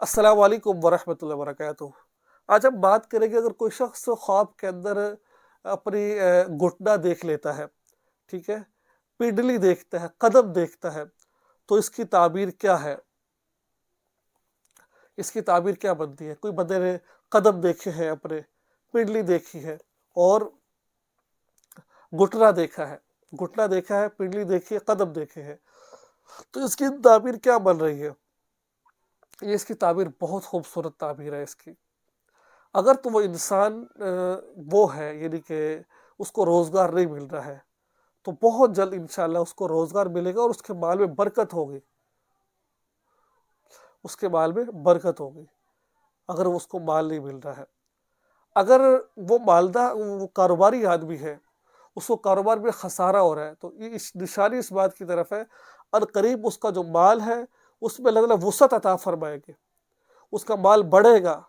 السلام علیکم ورحمۃ اللہ وبرکاتہ۔ آج ہم بات کریں گے، اگر کوئی شخص خواب کے اندر اپنی گھٹنا دیکھ لیتا ہے، ٹھیک ہے، پنڈلی دیکھتا ہے، قدم دیکھتا ہے، تو اس کی تعبیر کیا ہے؟ اس کی تعبیر کیا بنتی ہے؟ کوئی بندے نے قدم دیکھے ہیں، اپنے پنڈلی دیکھی ہے اور گھٹنا دیکھا ہے، پنڈلی دیکھی ہے، قدم دیکھے ہیں، تو اس کی تعبیر کیا بن رہی ہے؟ یہ اس کی تعبیر بہت خوبصورت تعبیر ہے اس کی۔ اگر تو وہ انسان وہ ہے، یعنی کہ اس کو روزگار نہیں مل رہا ہے، تو بہت جلد انشاءاللہ اس کو روزگار ملے گا اور اس کے مال میں برکت ہوگی، اگر اس کو مال نہیں مل رہا ہے۔ اگر وہ وہ کاروباری آدمی ہے، اس کو کاروبار میں خسارہ ہو رہا ہے، تو یہ نشانی اس بات کی طرف ہے، عنقریب اس کا جو مال ہے اس میں اللہ تعالیٰ وسعت عطا فرمائیں گے، اس کا مال بڑھے گا،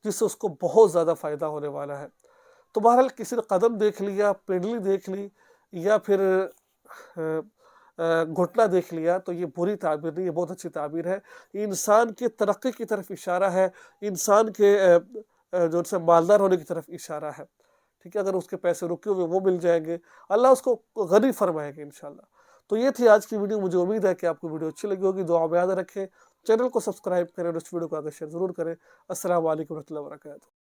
جس سے اس کو بہت زیادہ فائدہ ہونے والا ہے۔ تو بہرحال کسی نے قدم دیکھ لیا، پنڈلی دیکھ لی، یا پھر گھٹنا دیکھ لیا، تو یہ بری تعبیر نہیں، یہ بہت اچھی تعبیر ہے۔ یہ انسان کی ترقی کی طرف اشارہ ہے، انسان کے جو سے مالدار ہونے کی طرف اشارہ ہے، ٹھیک ہے۔ اگر اس کے پیسے رکے ہوئے وہ مل جائیں گے، اللہ اس کو غنی فرمائے گے انشاءاللہ۔ تو یہ تھی آج کی ویڈیو، مجھے امید ہے کہ آپ کو ویڈیو اچھی لگی ہوگی، دعا میں یاد رکھیں، چینل کو سبسکرائب کریں اور اس ویڈیو کو آگے شیئر ضرور کریں۔ السلام علیکم ورحمۃ اللہ وبرکاتہ۔